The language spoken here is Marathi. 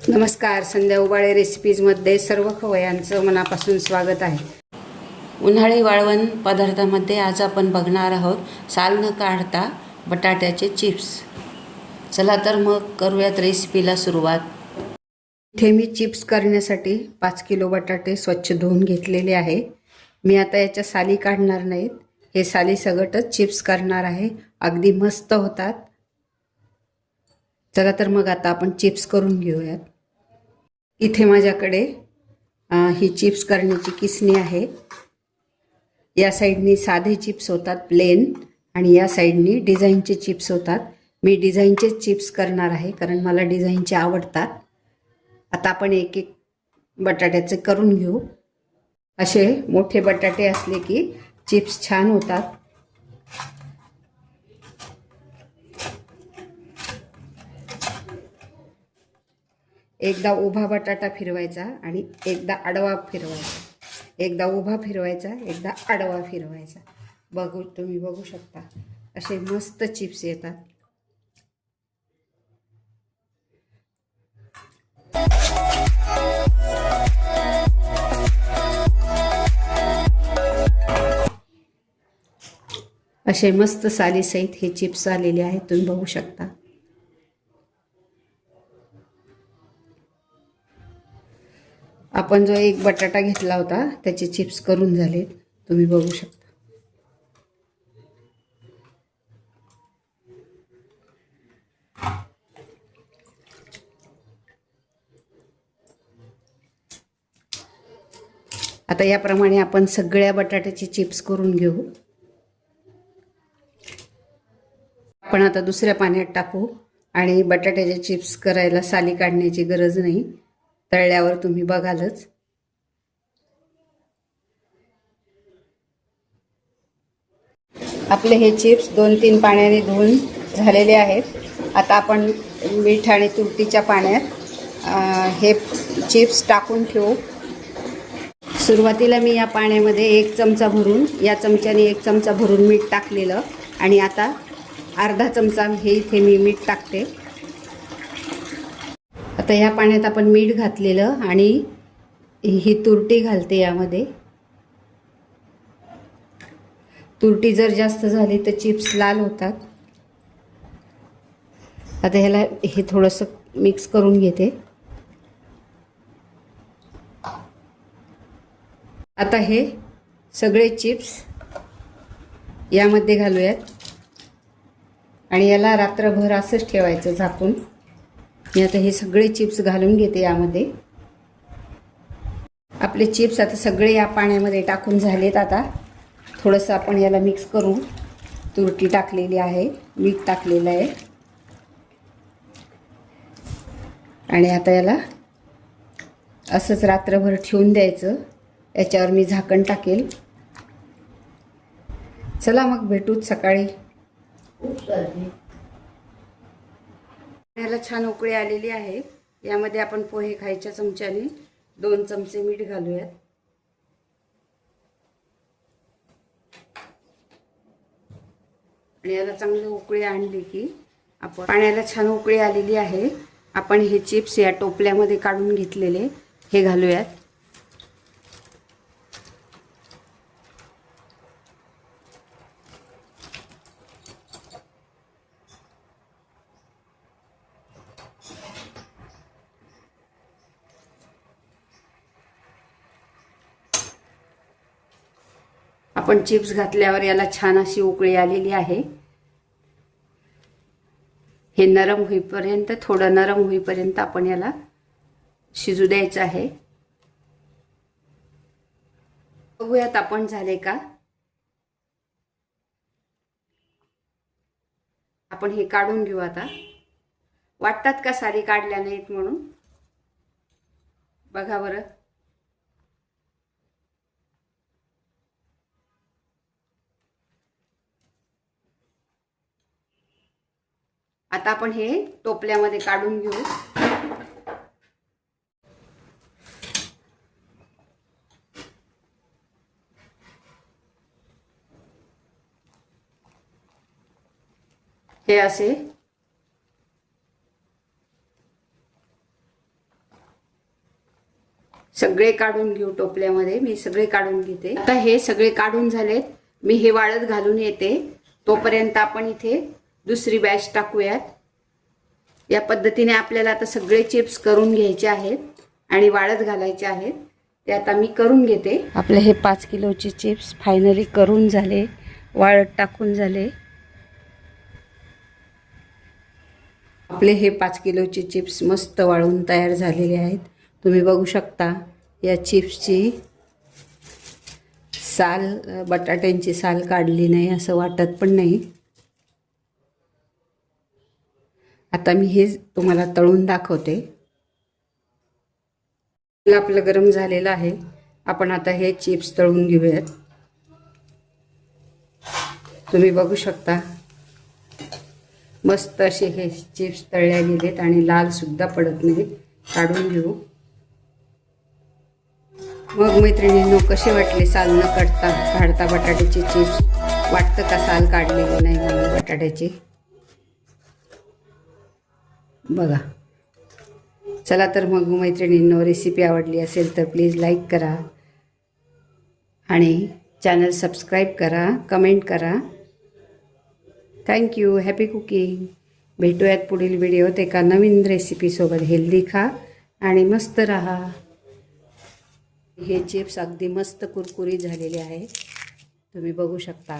नमस्कार. संध्या उबाळे रेसिपीजमध्ये सर्व खवयांचं मनापासून स्वागत आहे. उन्हाळी वाळवण पदार्थामध्ये आज आपण बघणार आहोत साल न काढता बटाट्याचे चिप्स. चला तर मग करूयात रेसिपीला सुरुवात. इथे मी चिप्स करण्यासाठी 5 किलो बटाटे स्वच्छ धुवून घेतलेले आहे. मी आता याच्या साली काढणार नाहीत, हे साली सगटच चिप्स करणार आहे. अगदी मस्त होतात. चला तर मग आता आपण चिप्स करून घेऊयात. इथे माझ्याकडे ही चिप्स करण्याची किसणी आहे. या साईडनी साधे चिप्स होतात प्लेन आणि या साईडनी डिझाईनचे चिप्स होतात. मी डिझाईनचे चिप्स करणार आहे कारण मला डिझाईनचे आवडतात. आता आपण एक एक बटाट्याचे करून घेऊ. असे मोठे बटाटे असले की चिप्स छान होतात. एकदा उभा बटाटा फिरवायचा आणि एकदा आडवा फिरवायचा. एकदा उभा फिरवायचा, एकदा आडवा फिरवायचा. तुम्ही बघू शकता असे मस्त चिप्स येतात. असे मस्त सालीसहित हे चिप्स आलेले आहेत, तुम्ही बघू शकता. आपण जो एक बटाटा घेतला होता त्याचे चिप्स करून झालेत, तुम्ही बघू शकता. आता याप्रमाणे आपण सगळ्या बटाट्याचे चिप्स करून घेऊ. आपण आता दुसऱ्या पाण्यात टाकू आणि बटाट्याचे चिप्स करायला साली काढण्याची गरज नाही. तळल्यावर तुम्ही बघालच. आपले हे चिप्स 2-3 पाण्याने धुवून झालेले आहेत. आता आपण मीठ आणि तुरटीच्या पाण्यात हे चिप्स टाकून ठेवू. सुरुवातीला मी या पाण्यामध्ये 1 चमचा भरून, या चमच्याने 1 चमचा भरून मीठ टाकलेलं आणि आता अर्धा चमचा हे इथे मी मीठ टाकते. आता या पाण्यात आपण मीठ घातलेलं आणि ही तुरटी घालते यामध्ये. तुरटी जर जास्त झाली तर चिप्स लाल होतात. आता ह्याला हे थोडंसं मिक्स करून घेते. आता हे सगळे चिप्स यामध्ये घालूयात आणि याला रात्रभर असंच ठेवायचं झाकून. मी आता हे सगळे चिप्स घालून घेते यामध्ये. आपले चिप्स आता सगळे या पाण्यामध्ये टाकून झालेत. आता थोडंसं आपण याला मिक्स करू. तुरटी टाकलेली आहे, मीठ टाकलेलं आहे आणि आता याला असंच रात्रभर ठेवून द्यायचं. याच्यावर मी झाकण टाकेल. चला मग भेटूच सकाळी. याला छान उकळी आलेली आहे. यामध्ये आपण पोहे खायच्या चमच्याने 2 चमचे मीठ घालूयात. आणि याला चांगली उकळी आणली की आपण, पाण्याला छान उकळी आलेली आहे, आपण हे चिप्स या टोपल्यामध्ये काढून घेतलेले हे घालूयात. आपण चिप्स घातल्यावर याला छान अशी उकळी आलेली आहे. हे नरम होईपर्यंत, थोडं नरम होईपर्यंत आपण याला शिजू द्यायचं आहे. बघूयात आपण झाले का. आपण हे काढून घेऊ आता. वाटतात का साली काढल्या नाहीत म्हणून? बघा बरं. आता आपण हे टोपल्यामध्ये काढून घेऊ. हे असे सगळे काढून घेऊ टोपल्यामध्ये. मी सगळे काढून घेते. आता हे सगळे काढून झालेत. मी हे वाळत घालून येते. तोपर्यंत आपण इथे दुसरी बॅच टाकूयात. या पद्धतीने आपल्याला आता सगळे चिप्स करून घ्यायचे आहेत आणि वाळत घालायचे आहेत. ते आता मी करून घेते. आपले हे 5 किलोचे चिप्स फायनली करून झाले, वाळत टाकून झाले. आपले हे 5 किलोचे चिप्स मस्त वाळून तयार झालेले आहेत. तुम्ही बघू शकता या चिप्सची साल, बटाट्यांची साल काढली नाही असं वाटत पण नाही. आता मी हे तुम्हाला तळून दाखवते. आपलं गरम झालेलं आहे. आपण आता हे चिप्स तळून घेऊयात. तुम्ही बघू शकता मस्त असे हे चिप्स तळले गेलेत आणि लाल सुद्धा पडत नाहीत. काढून घेऊ. मग मैत्रिणींनो, कसे वाटले साल न काढता बटाट्याचे चिप्स? वाटतं का साल काढलेली नाही म्हणून बटाट्याची? बघा. चला तर मग मैत्रिणींनो, रेसिपी आवडली असेल तर प्लीज लाईक करा आणि चॅनल सबस्क्राईब करा, कमेंट करा. थँक्यू. Happy cooking. भेटूयात पुढील व्हिडिओत एका नवीन रेसिपीसोबत. हेल्दी खा आणि मस्त राहा. हे चिप्स अगदी मस्त कुरकुरीत झालेले आहेत. तुम्ही बघू शकता.